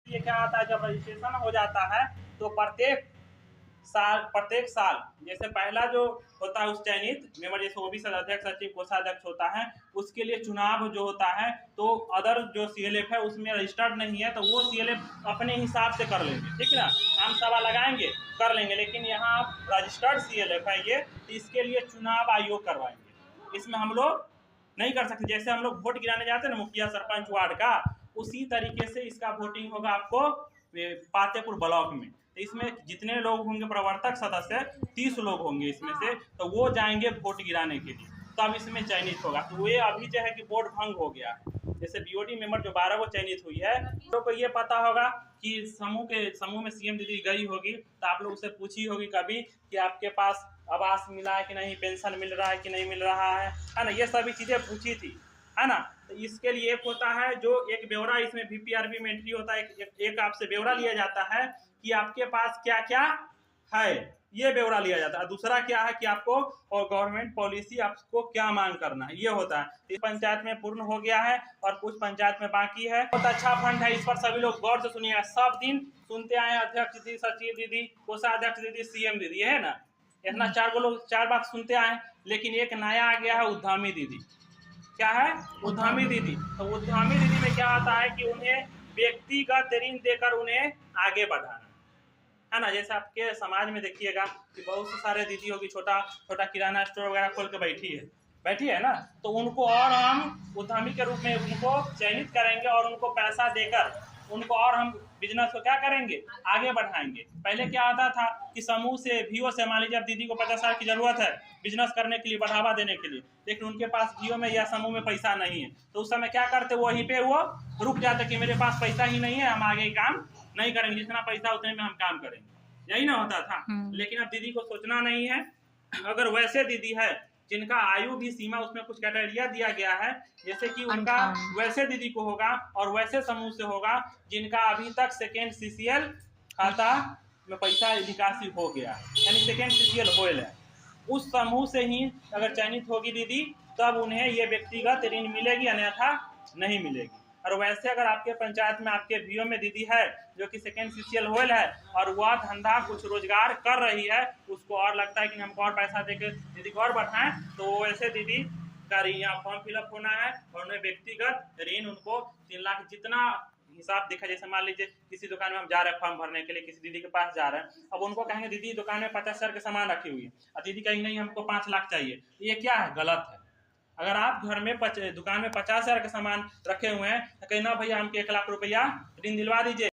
ये क्या आता है, जब रजिस्ट्रेशन हो जाता है तो प्रत्येक साल जैसे पहला जो होता है उस चयनित मेंबर, जैसे ओबीसी अध्यक्ष, सचिव, कोषाध्यक्ष होता है, उसके लिए चुनाव जो होता है तो अदर जो सीएलएफ है उसमें रजिस्टर्ड नहीं है तो वो सीएलएफ अपने हिसाब से कर लेंगे, ठीक है ना, आम सभा लगाएंगे कर लेंगे। लेकिन यहाँ रजिस्टर्ड सीएलएफ है ये, इसके लिए चुनाव आयोग करवाएंगे, इसमें हम लोग नहीं कर सकते। जैसे हम लोग वोट गिराने जाते हैं ना मुखिया सरपंच वार्ड का, उसी तरीके से इसका वोटिंग होगा आपको पातेपुर ब्लॉक में। तो इसमें जितने लोग होंगे प्रवर्तक सदस्य 30 लोग होंगे इसमें से, तो वो जाएंगे वोट गिराने के लिए, तब इसमें चयनित होगा। तो ये अभी जो है कि वोट भंग हो गया है। जैसे बीओडी मेंबर जो 12 वो चयनित हुई है, तो ये पता होगा कि समूह में सीएम दीदी गई होगी, तो आप लोग उससे पूछी होगी कभी कि आपके पास आवास मिला है कि नहीं, पेंशन मिल रहा है कि नहीं मिल रहा है ना, ये सभी चीजें पूछी थी, है ना। तो इसके लिए एक होता है जो एक ब्यौरा इसमें वीपीआरबी में एंट्री होता है, एक आपसे ब्यौरा लिया जाता है कि आपके पास क्या क्या है, ये ब्यौरा लिया जाता है। दूसरा क्या है कि आपको और गवर्नमेंट पॉलिसी आपको क्या मांग करना है, ये होता है। इस पंचायत में पूर्ण हो गया है और कुछ पंचायत में बाकी है। बहुत अच्छा फंड है, इस पर सभी लोग गौर से सुनिएगा। सब दिन सुनते आए अध्यक्ष दीदी, सचिव दीदी, कोषाध्यक्ष दीदी, सीएम दीदी, है ना, इतना 4 लोग 4 बात सुनते आए। लेकिन एक नया आ गया है उद्यमी दीदी। क्या है? उद्यमी दीदी। तो उद्यमी दीदी में क्या आता है कि उन्हें व्यक्तिगत ऋण देकर उन्हें आगे बढ़ाना, है ना। जैसे आपके समाज में देखिएगा कि बहुत से सारे दीदी होगी छोटा छोटा किराना स्टोर वगैरह खोल के बैठी है ना, तो उनको और हम उद्यमी के रूप में उनको चयनित करेंगे और उनको पैसा देकर उनको और हम बिजनेस को क्या करेंगे, आगे बढ़ाएंगे। पहले क्या आता था कि समूह से वीओ से, मान लीजिए अब दीदी को 50,000 की जरूरत है बिजनेस करने के लिए, बढ़ावा देने के लिए, लेकिन उनके पास वीओ में या समूह में पैसा नहीं है, तो उस समय क्या करते, वहीं पे वो रुक जाते कि मेरे पास पैसा ही नहीं है, हम आगे काम नहीं करेंगे, जितना पैसा उतने में हम काम करेंगे, यही ना होता था। लेकिन अब दीदी को सोचना नहीं है। अगर वैसे दीदी है जिनका आयु भी सीमा, उसमें कुछ क्राइटेरिया दिया गया है, जैसे कि उनका वैसे दीदी को होगा और वैसे समूह से होगा जिनका अभी तक सेकेंड सीसीएल खाता में पैसा निकासी हो गया, यानी सेकेंड सीसीएल होल है, उस समूह से ही अगर चयनित होगी दीदी, तब उन्हें ये व्यक्तिगत ऋण मिलेगी, अन्यथा नहीं मिलेगी। और वैसे अगर आपके पंचायत में आपके वीओ में दीदी है जो कि सेकेंड सीसीएल होल है और वह धंधा कुछ रोजगार कर रही है, उसको और लगता है कि हमको और पैसा देकर दीदी को और बढ़ाएं, तो वैसे दीदी का यहाँ फॉर्म फिलअप होना है और उन्हें व्यक्तिगत ऋण उनको 3 लाख जितना हिसाब दिखा। जैसे मान लीजिए किसी दुकान में हम जा रहे हैं फॉर्म भरने के लिए, किसी दीदी के पास जा रहे हैं, अब उनको कहेंगे दीदी दुकान में 50,000 के सामान रखी हुई है, और दीदी कहेंगे नहीं हमको 5 लाख चाहिए, ये क्या है, गलत है। अगर आप घर में दुकान में 50,000 के सामान रखे हुए हैं तो कहीं ना भैया हमको 1 लाख रुपया ऋण दिलवा दीजिए।